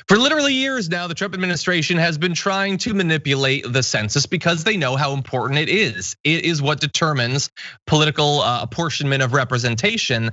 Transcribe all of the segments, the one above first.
For literally years now, the Trump administration has been trying to manipulate the census because they know how important it is. It is what determines political apportionment of representation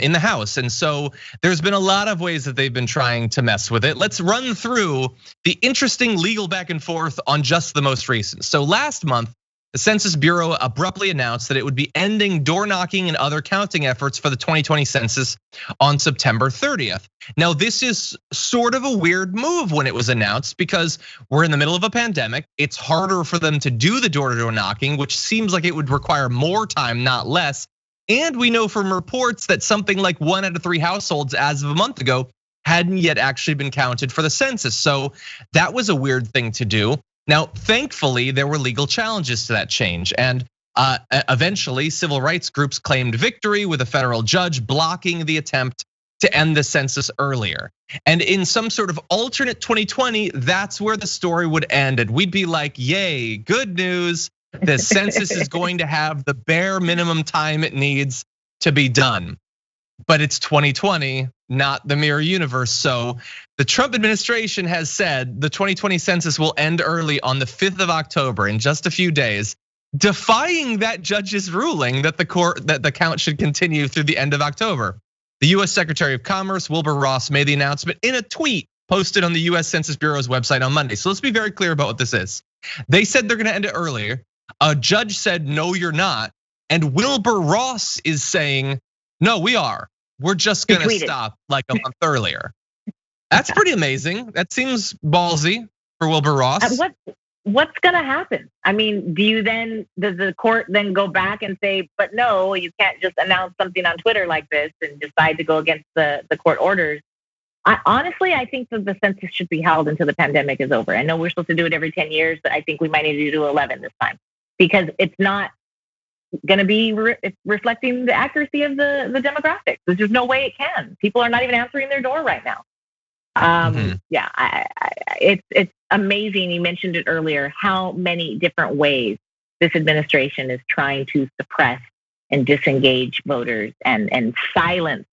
in the House. And so there's been a lot of ways that they've been trying to mess with it. Let's run through the interesting legal back and forth on just the most recent. So last month, the Census Bureau abruptly announced that it would be ending door knocking and other counting efforts for the 2020 census on September 30th. Now, this is sort of a weird move when it was announced because we're in the middle of a pandemic. It's harder for them to do the door-to-door knocking, which seems like it would require more time, not less. And we know from reports that something like 1 out of 3 households as of a month ago hadn't yet actually been counted for the census. So that was a weird thing to do. Now, thankfully, there were legal challenges to that change. And eventually, civil rights groups claimed victory with a federal judge blocking the attempt to end the census earlier. And in some sort of alternate 2020, that's where the story would end. And we'd be like, yay, good news. The census is going to have the bare minimum time it needs to be done. But it's 2020, not the mirror universe. So the Trump administration has said the 2020 census will end early on the 5th of October in just a few days, defying that judge's ruling that the count should continue through the end of October. The US Secretary of Commerce, Wilbur Ross, made the announcement in a tweet posted on the US Census Bureau's website on Monday. So let's be very clear about what this is. They said they're gonna end it earlier. A judge said, no, you're not. And Wilbur Ross is saying, no, we are. We're just gonna stop like a month earlier. That's pretty amazing. That seems ballsy for Wilbur Ross. What's gonna happen? I mean, does the court then go back and say, but no, you can't just announce something on Twitter like this and decide to go against the court orders? Honestly, I think that the census should be held until the pandemic is over. I know we're supposed to do it every 10 years, but I think we might need to do 11 this time because it's not going to be reflecting the accuracy of the demographics. There's no way it can. People are not even answering their door right now. Yeah, it's amazing. You mentioned it earlier, how many different ways this administration is trying to suppress and disengage voters and silence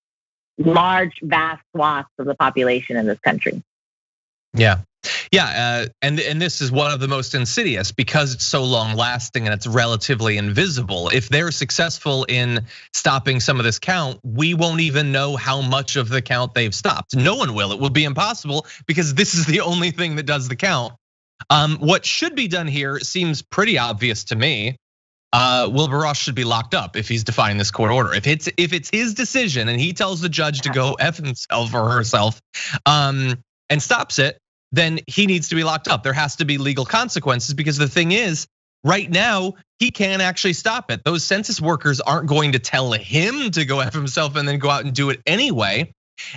large, vast swaths of the population in this country. Yeah, and this is one of the most insidious because it's so long lasting and it's relatively invisible. If they're successful in stopping some of this count, we won't even know how much of the count they've stopped. No one will. It will be impossible because this is the only thing that does the count. What should be done here seems pretty obvious to me. Wilbur Ross should be locked up if he's defying this court order. If it's his decision and he tells the judge to go F himself or herself and stops it, then he needs to be locked up. There has to be legal consequences because the thing is, right now, he can't actually stop it. Those census workers aren't going to tell him to go F himself and then go out and do it anyway.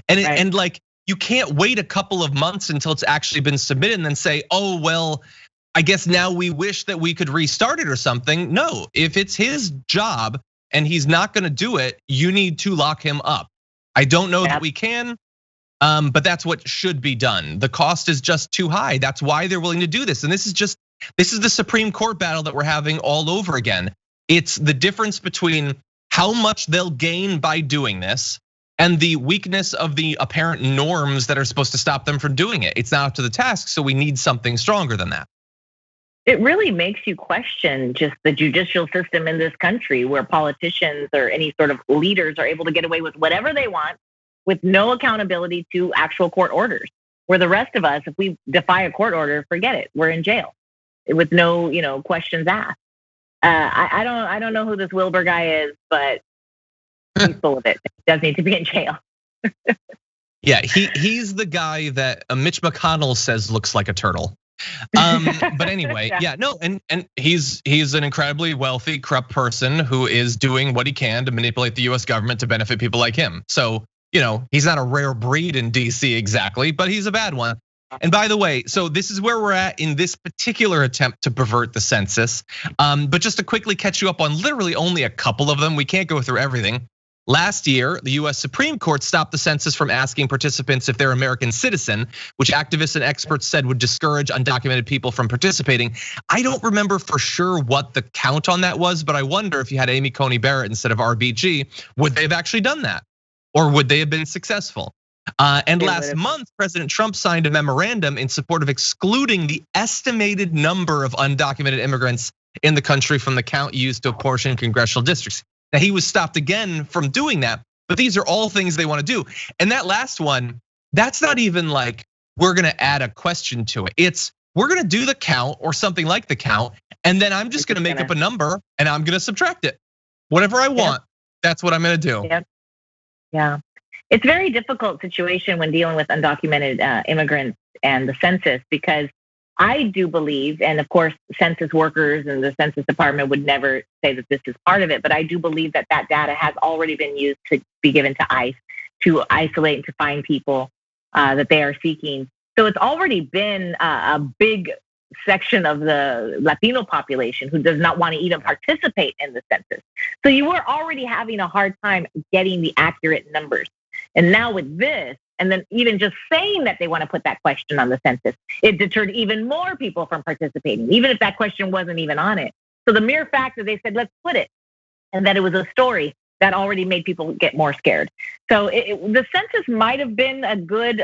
And like, you can't wait a couple of months until it's actually been submitted and then say, oh, well, I guess now we wish that we could restart it or something. No, if it's his job and he's not gonna do it, you need to lock him up. I don't know that we can, but that's what should be done. The cost is just too high. That's why they're willing to do this. And this is the Supreme Court battle that we're having all over again. It's the difference between how much they'll gain by doing this and the weakness of the apparent norms that are supposed to stop them from doing it. It's not up to the task, so we need something stronger than that. It really makes you question just the judicial system in this country where politicians or any sort of leaders are able to get away with whatever they want with no accountability to actual court orders. Where the rest of us, if we defy a court order, forget it, we're in jail with no questions asked. I don't know who this Wilbur guy is, but he's full of it. He does need to be in jail. Yeah, he's the guy that Mitch McConnell says looks like a turtle. But anyway, yeah, no, and he's an incredibly wealthy, corrupt person who is doing what he can to manipulate the US government to benefit people like him. So, he's not a rare breed in DC exactly, but he's a bad one. And by the way, so this is where we're at in this particular attempt to pervert the census. But just to quickly catch you up on literally only a couple of them, we can't go through everything. Last year, the US Supreme Court stopped the census from asking participants if they're American citizen, which activists and experts said would discourage undocumented people from participating. I don't remember for sure what the count on that was, but I wonder if you had Amy Coney Barrett instead of RBG, would they have actually done that? Or would they have been successful? And last month, President Trump signed a memorandum in support of excluding the estimated number of undocumented immigrants in the country from the count used to apportion congressional districts. Now, he was stopped again from doing that, but these are all things they want to do. And that last one, that's not even like we're gonna add a question to it. It's we're gonna do the count or something like the count, and then I'm just gonna make up a number and I'm gonna subtract it. Whatever I want, that's what I'm gonna do. Yep. Yeah. It's a very difficult situation when dealing with undocumented immigrants and the census, because I do believe, and of course, census workers and the Census Department would never say that this is part of it, but I do believe that that data has already been used to be given to ICE to isolate and to find people that they are seeking. So it's already been a big section of the Latino population who does not want to even participate in the census. So you were already having a hard time getting the accurate numbers. And now with this, and then even just saying that they want to put that question on the census, it deterred even more people from participating, even if that question wasn't even on it. So the mere fact that they said, let's put it, and that it was a story, that already made people get more scared. So the census might have been a good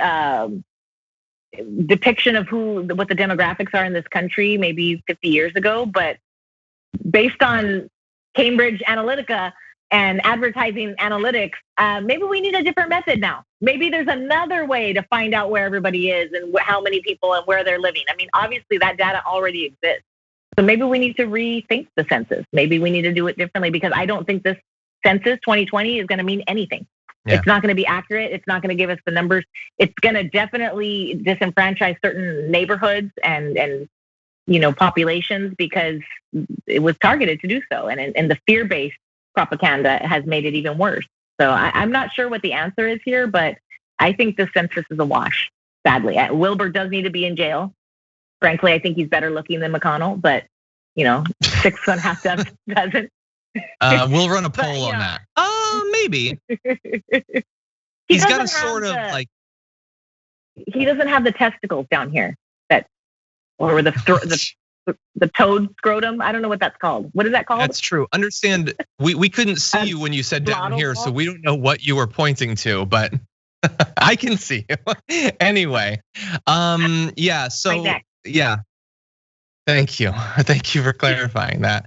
depiction of what the demographics are in this country maybe 50 years ago, but based on Cambridge Analytica and advertising analytics, maybe we need a different method now. Maybe there's another way to find out where everybody is and how many people and where they're living. I mean, obviously that data already exists. So maybe we need to rethink the census. Maybe we need to do it differently, because I don't think this census 2020 is going to mean anything. Yeah. It's not going to be accurate. It's not going to give us the numbers. It's going to definitely disenfranchise certain neighborhoods and populations, because it was targeted to do so. And the fear-based propaganda has made it even worse. So I'm not sure what the answer is here, but I think the census is a wash, sadly. Wilbur does need to be in jail. Frankly, I think he's better looking than McConnell, but 6.5 doesn't. We'll run a poll on that. Maybe. He's got a sort of like. He doesn't have the testicles down here, or the toad scrotum. I don't know what that's called. What is that called? That's true. Understand, we couldn't see you when you said down here, so we don't know what you were pointing to, but I can see you. Anyway, yeah. So yeah. Thank you for clarifying that.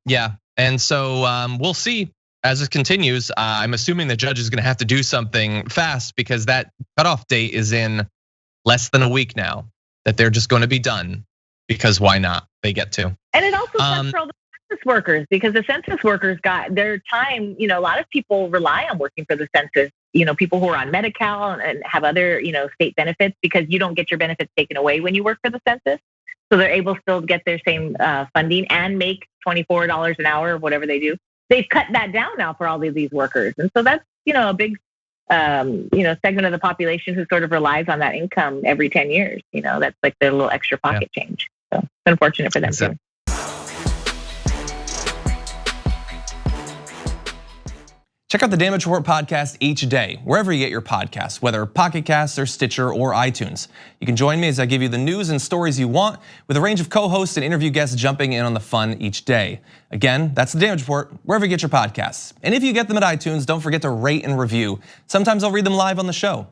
Yeah. And so we'll see as it continues. I'm assuming the judge is going to have to do something fast, because that cutoff date is in less than a week now, that they're just going to be done, because why not? They get to. And it also sucks for all the census workers, because the census workers got their time. A lot of people rely on working for the census, people who are on Medi-Cal and have other, state benefits, because you don't get your benefits taken away when you work for the census. So they're able still to get their same funding and make $24 an hour or whatever they do. They've cut that down now for all of these workers. And so that's, a big, segment of the population who sort of relies on that income every 10 years. That's like their little extra pocket change. So it's unfortunate for them too. Check out the Damage Report podcast each day, wherever you get your podcasts, whether Pocket Casts or Stitcher or iTunes. You can join me as I give you the news and stories you want, with a range of co-hosts and interview guests jumping in on the fun each day. Again, that's the Damage Report, wherever you get your podcasts. And if you get them at iTunes, don't forget to rate and review. Sometimes I'll read them live on the show.